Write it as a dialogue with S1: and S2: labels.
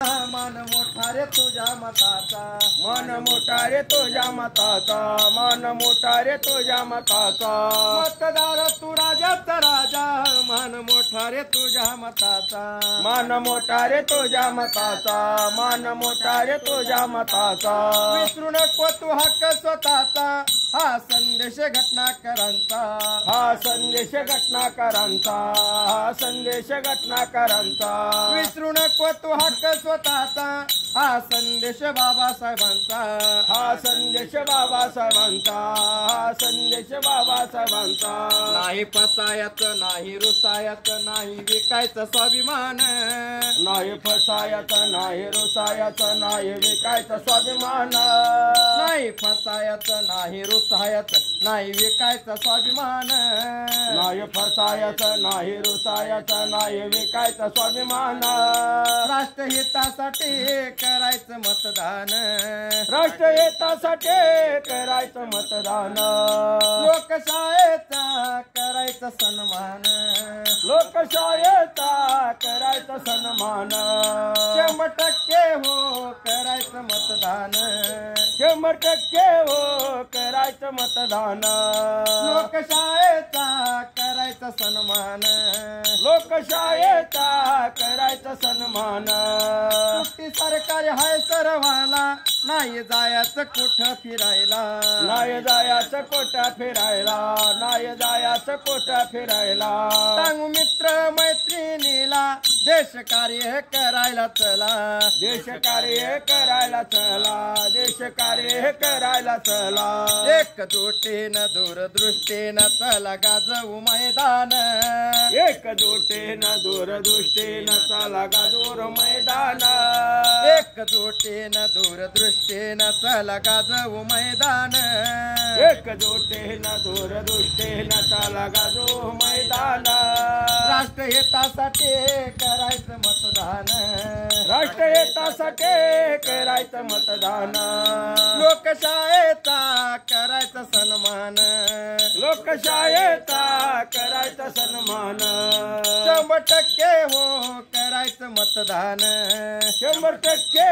S1: मन मोठा रे तुझ्या मताचा,
S2: मन मोठा रे तुझ्या मताचा, मन मोठा रे तुझ्या मताचा.
S1: मतदार तू राजाचा राजा, मन मोठा रे तुझ्या मताचा,
S2: मन मोठा रे तुझ्या मताचा, मन मोठा रे तुझ्या मताचा.
S1: विसरू नको तू हक्क स्वतःचा, हा संदेश घटनाकरांचा,
S2: हा संदेश घटनाकरांचा, हा संदेश घटनाकरांचा.
S1: विसरू नको तू हक्क स्वतःचा, हा संदेश बाबासाहेबांचा,
S2: हा संदेश बाबासाहेबांचा, हा संदेश बाबासाहेबांचा.
S1: नाही फसायचं नाही रुसायचं नाही विकायचं स्वाभिमान,
S2: नाही फसायचं नाही रुसायचं नाही विकायचं स्वाभिमान.
S1: नाही फसायचं नाही रुसायचं नाही विकायचं स्वाभिमान,
S2: नाही फसायचं नाही रुसायचं नाही विकायचं स्वाभिमान.
S1: राष्ट्रहितासाठी करायचं मतदान,
S2: राष्ट्रहितासाठी करायचं मतदान.
S1: लोकशाहीचा करायचं सन्मान,
S2: लोकशाहीचा करायचं सन्मान.
S1: 100% हो करायचं मतदान,
S2: 100% हो करायचं मतदान.
S1: लोकशाहीचा करायचं सन्मान,
S2: लोकशाहीचा करायचं सन्मान.
S1: सुट्टी सरकारी हाय सर्वाला, नाही जायचं कुठं फिरायला,
S2: नाही जायचं कोटा फिरायला, नाही जायचं कोटा फिरायला.
S1: सांगू मित्र मैत्रिणीला, देश कार्य करायला चला,
S2: देश कार्य करायला चला, देश कार्य करायला चला.
S1: एकजुटीनं दूरदृष्टीनं चला गाजवू मैदान,
S2: एकजुटीनं दूरदृष्टीनं चला गाजूर मैदान.
S1: एकजुटीनं दूरदृष्टीनं चला गाजवू मैदान,
S2: एकजुटीनं दूरदृष्टीनं चला गाजू मैदान.
S1: राष्ट्रहितासाठी करायचं मतदान,
S2: राष्ट्रहितासाठी करायचं मतदान.
S1: लोकशाहीचा करायचं सन्मान,
S2: लोकशाहीचा करायचं सन्मान.
S1: 100% हो करायचं मतदान,
S2: 100%